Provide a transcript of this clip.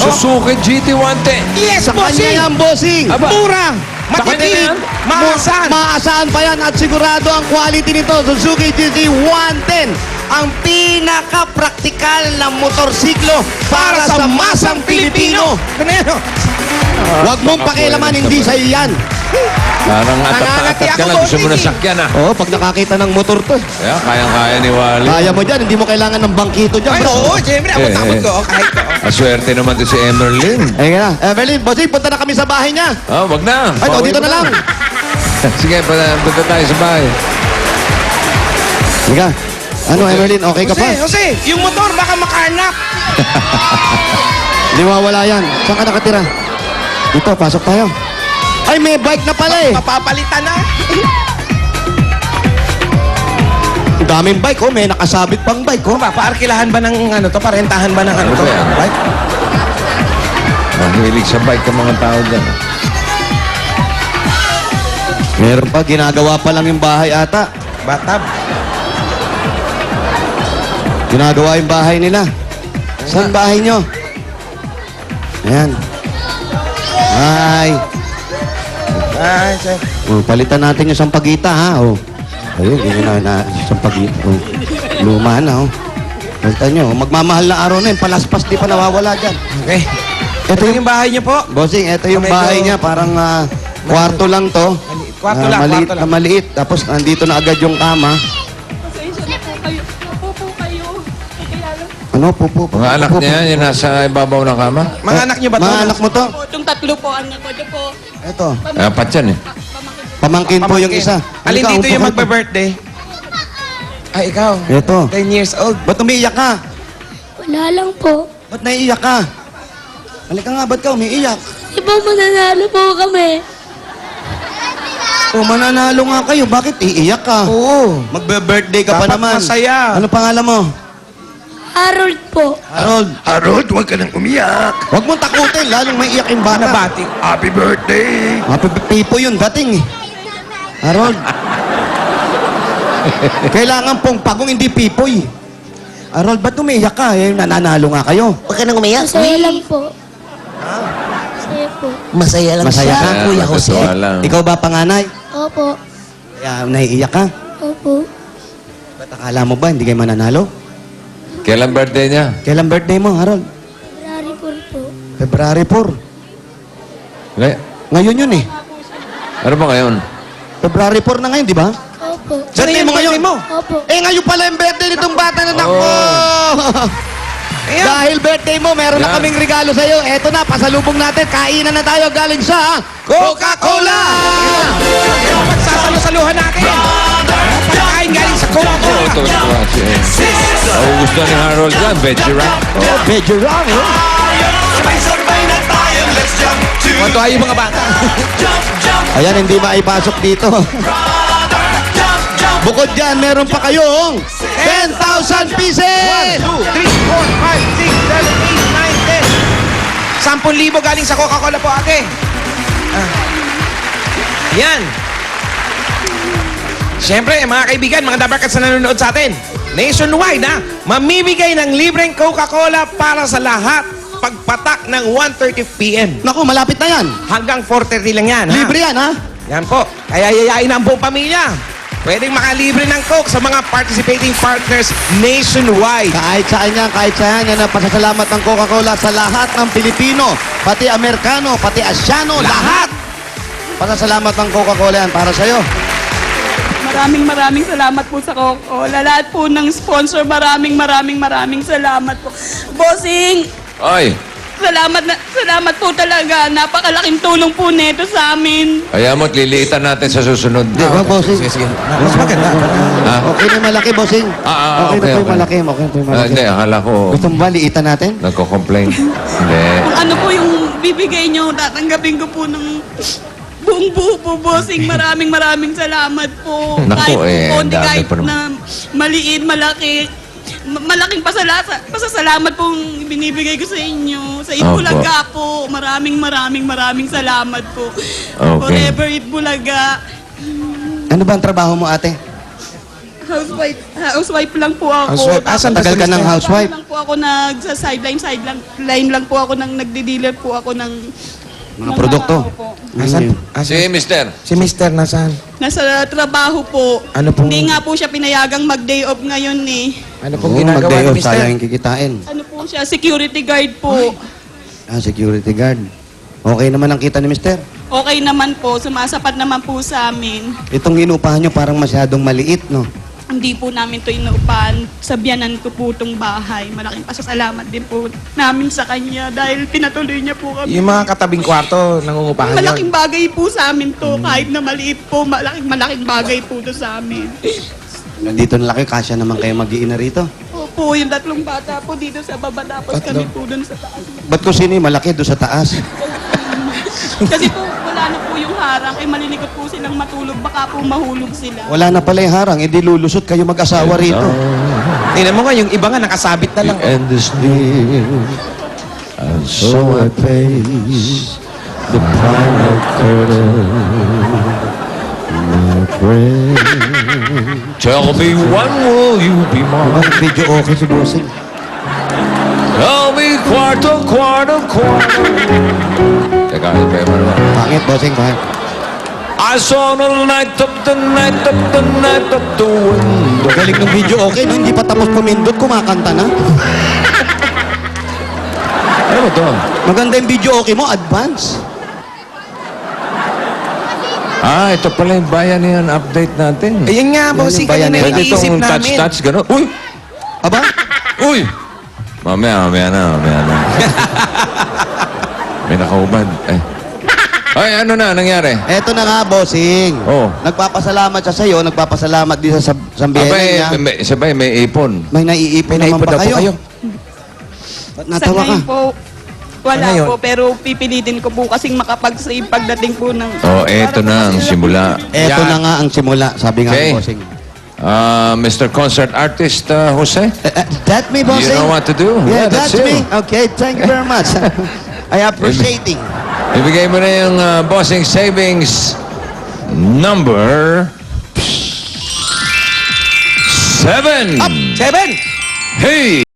Suzuki GT110. Yes, Sa kanya bossing! yan, bossing. Aba. Mura! Sa kanya Matipid! yan? Maasahan! Maasahan pa yan at sigurado ang quality nito. Suzuki GT110. Ang pinaka-praktikal na motorsiklo para sa masang Pilipino. Ano yan? Huwag mong pakialaman, hindi sa'yo yan. Parang Nangangati atat-atat ka ako, lang. Gusto mo na bossing. sakyan ah. Oo, pag nakakita ng motor to. Kaya kayang-kaya ni Wally. Kaya mo dyan, hindi mo kailangan ng bangkito dyan. Ay, bro. oo, siyempre. Abot-abot ko. Kahit ko. Aswerte naman to si Emerlyn. Ayun na. Evelyn, bossing, punta na kami sa bahay niya. Oh, wag na. Ay, Pauwi dito mo na lang. Sige, punta tayo sa bahay. Liga. Ano, Evelyn, okay ka pa? Jose, yung motor baka makahanap. Hindi mawawala yan. Saan ka nakatira? Dito, pasok tayo. Ay, may bike na pala eh. Mapapalitan na. Ang daming bike, oh. May nakasabit pang bike, oh. Paarkilahan ba ng ano to? Parentahan ba ng ano Ano to? ba yan? Right? Mahilig sa bike ang mga tao dyan. Meron pa, ginagawa pa lang yung bahay ata. Batab. Ginagawa yung bahay nila. Saan bahay nyo? Ayan. Ay. Ay, sir. Oh, palitan natin yung sampagita, ha? Oh. Ayun, hindi na sampagita. Oh. Luma na, oh. Palitan nyo. Magmamahal na araw na yun. Palaspas, di pa nawawala dyan. Okay. Ito yung bahay niyo po. Bossing, ito yung Medyo- bahay niya. Parang kwarto lang to. Kwarto lang, Maliit kwarto na lang. maliit. Tapos nandito na agad yung kama. Pasensya na po kayo. Opo po kayo. Kaya lang Ano, pupo. Mga anak niya, yung nasa ibabaw ng kama. Mga anak niyo ba to? Mga anak mo to? po. Itong tatlo po, anak ko. Ito po. Ito. Apat yan eh. Pamangkin po yung isa. Alin Halika, dito upo yung ka. magbe-birthday? Ay, ikaw. Ito. 10 years old. Ba't umiiyak ka? Wala lang po. Ba't naiiyak ka? Halika nga, ba't ka umiiyak? Di ba mananalo po kami? O, mananalo nga kayo. Bakit iiyak ka? Oo. Magbe-birthday ka pa Dapat naman. masaya. Ano pangalan mo? Harold po. Harold. Harold, huwag ka nang umiyak. Huwag mong takutin, lalong may iyak yung bata. Nabati. Happy birthday. Mapipipo yun, dating eh. Harold. Kailangan pong pagong, hindi pipoy. Harold, ba't umiiyak ka? Eh, nananalo nga kayo. Huwag ka nang umiyak. Masaya lang po. Masaya po. Masaya lang Masaya siya, ka? Kuya Jose. Totoo lang. Ikaw ba panganay? Opo. Kaya naiiyak ka? Opo. Ba't akala mo ba hindi kayo mananalo? Kailan birthday niya? Kailan birthday mo, Harold? February 4 po. February 4. Ngayon yun eh. Ano ba ngayon? February 4 na ngayon, di ba? Opo. Birthday mo ngayon? Opo. Eh, ngayon pala yung birthday nitong bata na nako! Ayan. Dahil birthday mo, meron na Yan. kaming regalo sa'yo. Eto na, pasalubong natin. Kainan na tayo galing sa Coca-Cola! Pagsasalo-saluhan natin. Pagkain galing sa Coca-Cola. Ito, Ako gusto ni Harold yan, veggie wrap. Bejerang, eh. Matuwa yung mga bata. Ayan, hindi maipasok dito. Bukod dyan, meron pa kayong 10,000 pieces! 1, 2, 3, 4, 5, 6, 7, 8, 9, 10. 10,000 galing sa Coca-Cola po, ate. Yan. Siyempre, mga kaibigan, mga dabarkats na nanonood sa atin, nationwide, ha? Mamimigay ng libreng Coca-Cola para sa lahat pagpatak ng 1:30 p.m. Naku, malapit na yan. Hanggang 4:30 lang yan, ha? Libre yan, ha? Yan po. Kaya yayain ang buong pamilya. Pwedeng makalibre ng Coke sa mga participating partners nationwide. Kahit saan yan, kahit saan yan ang pasasalamat ng Coca-Cola sa lahat ng Pilipino, pati Amerikano, pati Asyano, lahat. Pasasalamat ng Coca-Cola yan para sa'yo. Maraming salamat po sa Coca-Cola. Lahat po ng sponsor, maraming salamat po. Bossing, Ay, salamat po talaga. Napakalaking tulong po nito sa amin. kaya mo't liliitan natin sa susunod. Di ba, bossing? Sige, sige. Mas maganda. Ha? Okay na yung malaki, bossing. Ah, okay, okay, na po yung okay. malaki. Okay na po yung malaki. Hindi, akala ko Gusto mo ba liitan natin? nagko-complain. Hindi. Kung ano po yung bibigay nyo, tatanggapin ko po ng buong buo po, bossing. Maraming salamat po. Naku, kahit po eh, konti, dami kahit pa naman. na maliit, malaki. Malaking pasasalamat pong binibigay ko sa inyo. Sa Opo. Itbulaga po. Maraming salamat po. Okay. Forever Itbulaga. Ano ba ang trabaho mo, ate? Housewife lang po ako. Housewife. Asan ba Tagal si ka ng mister? housewife? Lang po ako sideline lang po ako nagdi-dealer po ako ng Mga ng produkto. po. Asan? Si Mister. Si mister nasaan? Nasa trabaho po. Ano pong- Hindi nga po siya pinayagang mag-day off ngayon eh. Ano pong Oo, ginagawa mag-day ni off, mister? sayang yung kikitain. Ano po siya? Security guard po. Security guard. Okay naman ang kita ni mister. Okay naman po. Sumasapat naman po sa amin. Itong inupahan nyo parang masyadong maliit, no? Hindi po namin to inuupahan. Sa biyanan ko po itong bahay. Malaking pasasalamat din po namin sa kanya dahil pinatuloy niya po kami. Yung mga katabing kwarto, nangungupahan yun. Malaking bagay po sa amin to. Kahit na maliit po, malaking bagay po to sa amin. Dito na laki, kasya naman kayo mag-iina rito. Opo, yung tatlong bata po dito sa baba. Tapos kami po dun sa taas. Ba't ko sino yung malaki doon sa taas? Kasi po, wala na po yung harang. Eh, malilikot po silang matulog. Baka po mahulog sila. Wala na pala yung harang, edi lulusot kayo mag-asawa rito. Tingnan mo nga, yung iba nga nakasabit na lang. And this near, and so I face the final curtain, my friend. Tell me when will you be mine? Ang video okay si Bossing. Tell me quarto. Teka, iba mo naman. Pangit, Bossing, pangit. I saw the light of the window. Galing ng video okay, no? Hindi pa tapos pumindot, kumakanta na. Ano ba to? Maganda yung video okay mo, advance. Ah, ito pala yung bayan yan, update natin. Ayun nga, bossing, yung bayan kanina na yun. Pwede iniisip itong namin. touch, gano'n. Uy! Aba? Uy! Mamaya na. May nakaubad. Ay, ano na, nangyari? Eto na nga, Bossing. Oh. Nagpapasalamat siya sa'yo, nagpapasalamat din sa sambiyanan niya. Sabay, may ipon. May naiipon May naman naipon ba daw po kayo? kayo. Ba't Sa natawa ka? ngayon po, wala Sa ngayon? po. Pero pipilitin ko po kasing makapag-save pagdating po ng... Oh, eto na ang simula. Eto Yan. na nga ang simula, sabi nga Okay. ni Bossing. Mr. Concert Artist Jose? That me, Bossing? You know what to do? Yeah, that's that's me. you. Okay, thank you very much. I appreciating. Ibigay mo na yung bossing savings number 7. Up! 7! Hey!